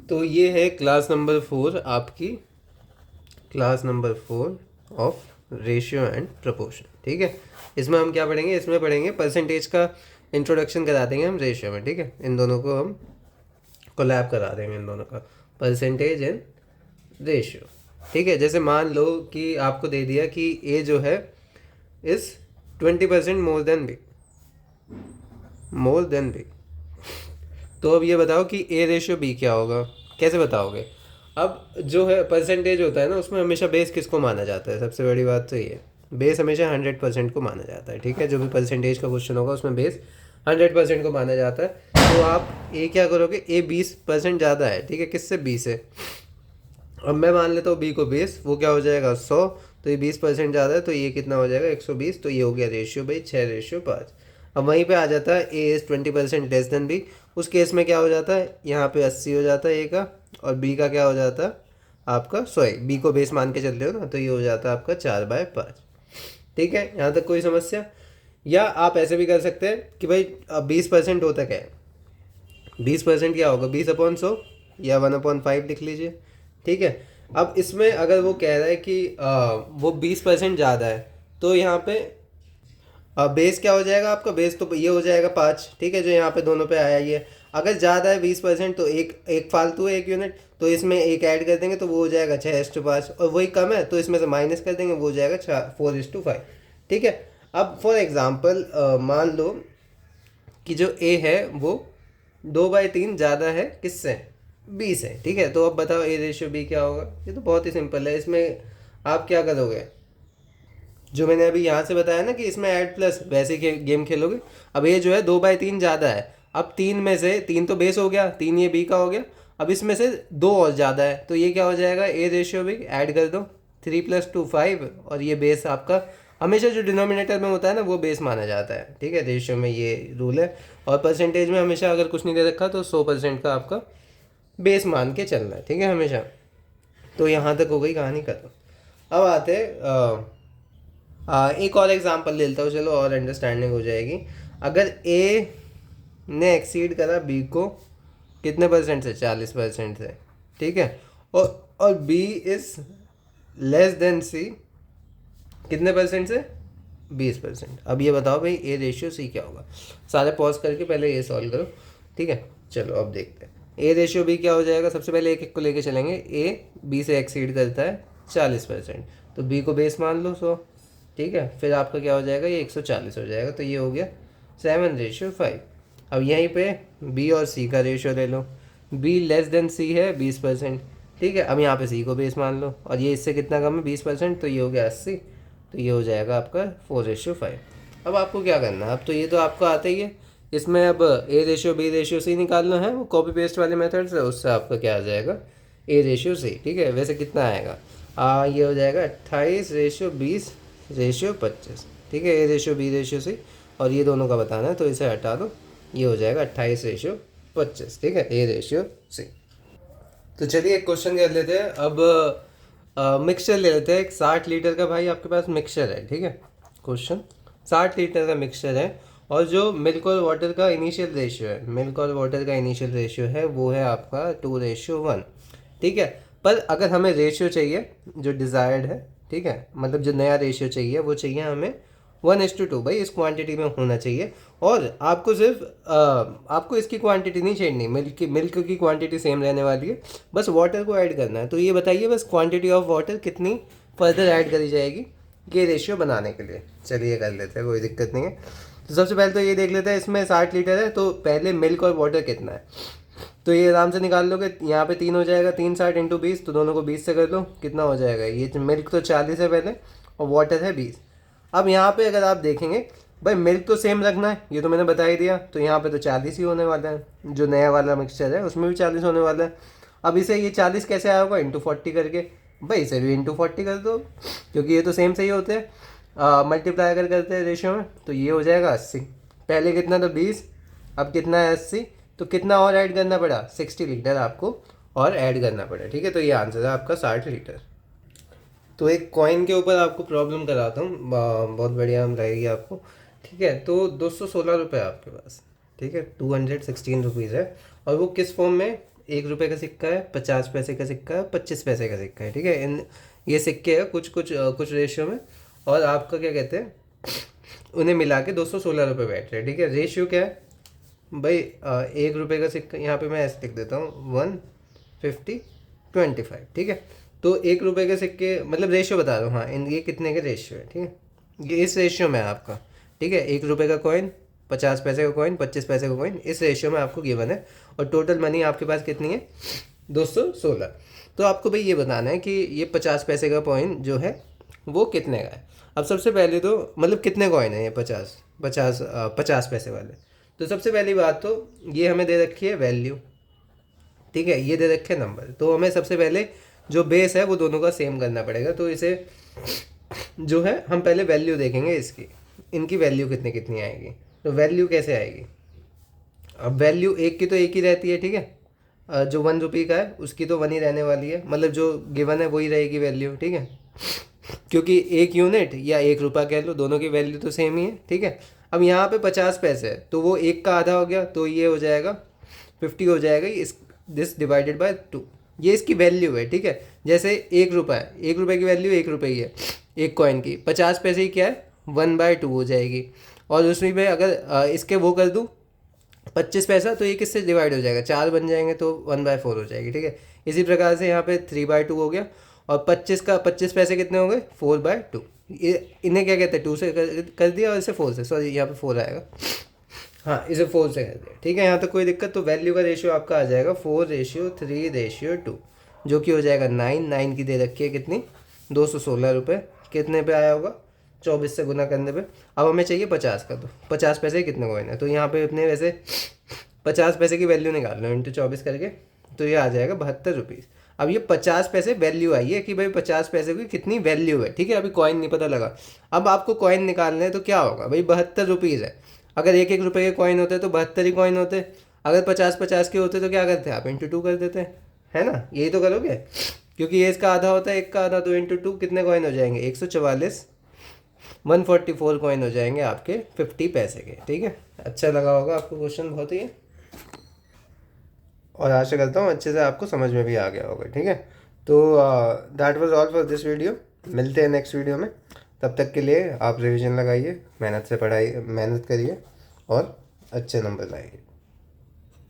तो ये है क्लास नंबर 4 आपकी, class number 4 of ratio and proportion. ठीक है, इसमें हम क्या पढ़ेंगे, इसमें पढ़ेंगे परसेंटेज का इंट्रोडक्शन करा देंगे हम रेशियो में। ठीक है, इन दोनों को हम कोलैब करा देंगे, इन दोनों का परसेंटेज एंड रेशियो। ठीक है, जैसे मान लो कि आपको दे दिया कि ए जो है इज 20% मोर देन बी। तो अब ये बताओ कि ए रेशियो बी क्या होगा, कैसे बताओगे। अब जो है परसेंटेज होता है ना, उसमें हमेशा बेस किसको माना जाता है, सबसे बड़ी बात तो ये, बेस हमेशा 100% को माना जाता है। ठीक है, जो भी परसेंटेज का क्वेश्चन होगा उसमें बेस 100% को माना जाता है। तो आप ए क्या करोगे, ए 20% ज़्यादा है। ठीक है, किससे, बी से। अब मैं मान लेता हूँ बी को बेस, वो क्या हो जाएगा 100, तो ये 20% ज़्यादा है, तो ये कितना हो जाएगा 120। तो ये हो गया रेशियो भाई 6:5। अब वहीं पे आ जाता है A is 20% less than B. उस केस में क्या हो जाता है, यहाँ पे 80 हो जाता है ए का, और बी का क्या हो जाता है आपका, सॉरी बी को बेस मान के चलते हो ना, तो ये हो जाता है आपका 4/5। ठीक है, यहाँ तक कोई समस्या। या आप ऐसे भी कर सकते हैं कि भाई 20% होता क्या है, 20% क्या होगा, 20/100 या 1/5 लिख लीजिए। ठीक है, अब इसमें अगर वो कह रहा है कि वो 20% ज़्यादा है, तो यहाँ पे बेस क्या हो जाएगा आपका, बेस तो ये हो जाएगा 5। ठीक है, जो यहाँ पे दोनों पे आया ये, अगर ज़्यादा है 20% तो एक एक फालतू है, एक यूनिट, तो इसमें एक ऐड कर देंगे तो वो हो जाएगा 6:5। और वही कम है तो इसमें से माइनस कर देंगे, वो हो जाएगा 4:5। ठीक है, अब फॉर एग्ज़ाम्पल मान लो कि जो ए है वो 2/3 ज़्यादा है किससे, बी से। ठीक है, तो अब बताओ ए रेशियो बी क्या होगा। ये तो बहुत ही सिंपल है, इसमें आप क्या करोगे, जो मैंने अभी यहाँ से बताया ना कि इसमें ऐड प्लस, वैसे ही गेम खेलोगे। अब ये जो है 2/3 ज़्यादा है, अब तीन में से तीन तो बेस हो गया, तीन ये बी का हो गया, अब इसमें से दो और ज़्यादा है, तो ये क्या हो जाएगा, ए रेशियो बी, ऐड कर दो 3 + 2 5, और ये बेस आपका हमेशा जो डिनोमिनेटर में होता है ना वो बेस माना जाता है। ठीक है, रेशियो में ये रूल है। और परसेंटेज में हमेशा अगर कुछ नहीं दे रखा तो 100% का आपका बेस मान के चलना है। ठीक है, हमेशा। तो यहाँ तक हो गई कहानी खत्म। अब आते हैं एक और एग्जांपल ले लेता हूँ, चलो और अंडरस्टैंडिंग हो जाएगी। अगर ए ने एक्सीड करा बी को कितने परसेंट से, 40% से। ठीक है, और बी इज लेस देन सी कितने परसेंट से, 20%। अब ये बताओ भाई ए रेशियो सी क्या होगा। सारे पॉज करके पहले ये सॉल्व करो। ठीक है, चलो अब देखते हैं ए रेशियो बी क्या हो जाएगा। सबसे पहले एक एक को लेके चलेंगे। ए बी से एक्सीड करता है 40%, तो बी को बेस मान लो 100। ठीक है, फिर आपका क्या हो जाएगा, ये 140 हो जाएगा, तो ये हो गया 7:5। अब यहीं पे बी और सी का रेशियो ले लो। बी लेस देन सी है 20%। ठीक है, अब यहाँ पे सी को बेस मान लो, और ये इससे कितना कम है 20%, तो ये हो गया 80। तो ये हो जाएगा आपका 4:5। अब आपको क्या करना है, अब तो ये तो आपको आता ही है। इसमें अब A ratio B ratio C निकालना है, वो कॉपी पेस्ट वाले मेथड से, उससे आपका क्या आ जाएगा, ए रेशियो सी। ठीक है, वैसे कितना आएगा, ये हो जाएगा 28:20:25। ठीक है, A ratio B ratio C, और ये दोनों का बताना है तो इसे हटा दो, ये हो जाएगा 28:25। ठीक है, ए रेशियो सी। तो चलिए एक क्वेश्चन कर लेते हैं अब। मिक्सचर ले लेते हैं, एक 60 लीटर का भाई आपके पास मिक्सचर है। ठीक है, क्वेश्चन 60 लीटर का मिक्सचर है, और जो मिल्क और वाटर का इनिशियल रेशियो है, मिल्क और वाटर का इनिशियल रेशियो है वो है आपका 2:1। ठीक है, पर अगर हमें रेशियो चाहिए जो डिज़ायर्ड है, ठीक है, मतलब जो नया रेशियो चाहिए वो चाहिए हमें 1:2 भाई, इस क्वांटिटी में होना चाहिए। और आपको सिर्फ आपको इसकी क्वांटिटी नहीं छेड़नी, मिल्क की क्वांटिटी सेम रहने वाली है, बस वाटर को ऐड करना है। तो ये बताइए बस क्वांटिटी ऑफ वाटर कितनी फर्दर ऐड करी जाएगी ये रेशियो बनाने के लिए। चलिए कर लेते हैं, कोई दिक्कत नहीं है। तो सबसे पहले तो ये देख लेते हैं, इसमें 60 लीटर है तो पहले मिल्क और वाटर कितना है, तो ये आराम से निकाल लोगे। यहाँ पे 3 हो जाएगा, 3 60 × 20, तो दोनों को 20 से कर लो, कितना हो जाएगा, ये मिल्क तो 40 है पहले, और वाटर है 20। अब यहाँ पे अगर आप देखेंगे भाई मिल्क तो सेम रखना है, ये तो मैंने बता ही दिया, तो यहाँ पे तो 40 ही होने वाला है। जो नया वाला मिक्सचर है उसमें भी 40 होने वाला है। अब इसे ये 40 कैसे आया होगा, ×40 करके, भाई इसे भी ×40 कर दो, क्योंकि ये तो सेम सही होते हैं, मल्टीप्लाई अगर करते हैं रेशियो में, तो ये हो जाएगा 80। पहले कितना था 20, अब कितना है 80, तो कितना और ऐड करना पड़ा, 60 लीटर आपको और ऐड करना पड़ा। ठीक है, तो ये आंसर है आपका 60 लीटर। तो एक कॉइन के ऊपर आपको प्रॉब्लम कराता हूँ, बहुत बढ़िया हम रहेगी आपको। ठीक है, तो 216 रुपये आपके पास। ठीक है, 216 रुपीज़ है, और वो किस फॉर्म में, 1 रुपये का सिक्का है, 50 पैसे का सिक्का है, 25 पैसे का सिक्का है, ठीक है। इन ये सिक्के हैं कुछ कुछ कुछ रेशियो में, और आपका क्या कहते हैं, उन्हें मिला के 216 रुपये बैठ रहे हैं, ठीक है। रेशियो क्या है भाई, 1 रुपये का सिक्का, यहाँ पे मैं ऐसे लिख देता हूँ 150 25, ठीक है। तो 1 रुपये के सिक्के, मतलब रेशियो बता रहा हूँ, हाँ, इन ये कितने के रेशियो है, ठीक है। ये इस रेशियो में है आपका, ठीक है। 1 रुपये का कॉइन, 50 पैसे का कॉइन, 25 पैसे का कॉइन, इस रेशियो में आपको गिवन है। और टोटल मनी आपके पास कितनी है, 216। तो आपको भाई ये बताना है कि ये 50 पैसे का कॉइन जो है वो कितने का है। अब सबसे पहले तो मतलब कितने कॉइन है ये 50 पैसे वाले। तो सबसे पहली बात तो ये हमें दे रखी है वैल्यू, ठीक है, ये दे रखे नंबर। तो हमें सबसे पहले जो बेस है वो दोनों का सेम करना पड़ेगा। तो इसे जो है हम पहले वैल्यू देखेंगे इसकी, इनकी वैल्यू कितनी कितनी आएगी। तो वैल्यू कैसे आएगी, अब वैल्यू एक की तो एक ही रहती है, ठीक है। जो 1 रुपये का है उसकी तो 1 ही रहने वाली है, मतलब जो गिवन है वही रहेगी वैल्यू, ठीक है। क्योंकि 1 यूनिट या 1 रुपया कह लो, दोनों की वैल्यू तो सेम ही है, ठीक है। अब यहाँ पे 50 पैसे है तो वो एक का आधा हो गया, तो ये हो जाएगा 50 हो जाएगा, इस दिस डिवाइडेड बाय 2, ये इसकी वैल्यू है, ठीक है। जैसे 1 रुपया है, 1 रुपये की वैल्यू 1 रुपये ही है एक कॉइन की, 50 पैसे ही क्या है 1/2 हो जाएगी। और उसमें मैं अगर इसके वो कर दूँ 25 पैसा, तो ये किससे डिवाइड हो जाएगा, 4 बन जाएंगे तो 1/4 हो जाएगी, ठीक है। इसी प्रकार से यहाँ पे 3/2 हो गया, और 25 पैसे कितने हो गए 4/2। ये इन्हें क्या कहते हैं 2 से कर दिया, और इसे 4 से, सॉरी यहाँ पे 4 आएगा, हाँ इसे 4 से कर दिया, ठीक है। यहाँ तक कोई दिक्कत। तो वैल्यू का रेशियो आपका आ जाएगा 4:3:2, जो कि हो जाएगा 9 की दे रखी है कितनी, 216 रुपये। कितने पे आया होगा, 24 से गुना करने पे। अब हमें चाहिए 50 का, तो 50 पैसे कितने कॉइन है, तो यहाँ पे अपने वैसे 50 पैसे की वैल्यू निकाल लो इंटू 24 करके, तो ये आ जाएगा 72 रुपीज़। अब ये 50 पैसे वैल्यू आई है कि भाई 50 पैसे की कितनी वैल्यू है, ठीक है। अभी कॉइन नहीं पता लगा, अब आपको कॉइन निकालने हैं तो क्या होगा भाई, 72 रुपीज़ है। अगर 1 1 रुपये के कॉइन होते तो 72 ही कॉइन होते। अगर 50 50 के होते तो क्या करते आप, इंटू 2 कर देते, है ना, यही तो करोगे। क्योंकि ये इसका आधा होता है, एक का आधा, तो इंटू 2 कितने कॉइन हो जाएंगे 144, 144 कॉइन हो जाएंगे आपके 50 पैसे के, ठीक है। अच्छा लगा होगा आपको क्वेश्चन बहुत ही, और आशा करता हूँ अच्छे से आपको समझ में भी आ गया होगा, ठीक है। तो that was all for this video. मिलते हैं नेक्स्ट वीडियो में, तब तक के लिए आप रिवीजन लगाइए, मेहनत से पढ़ाइए, मेहनत करिए और अच्छे नंबर लाइए।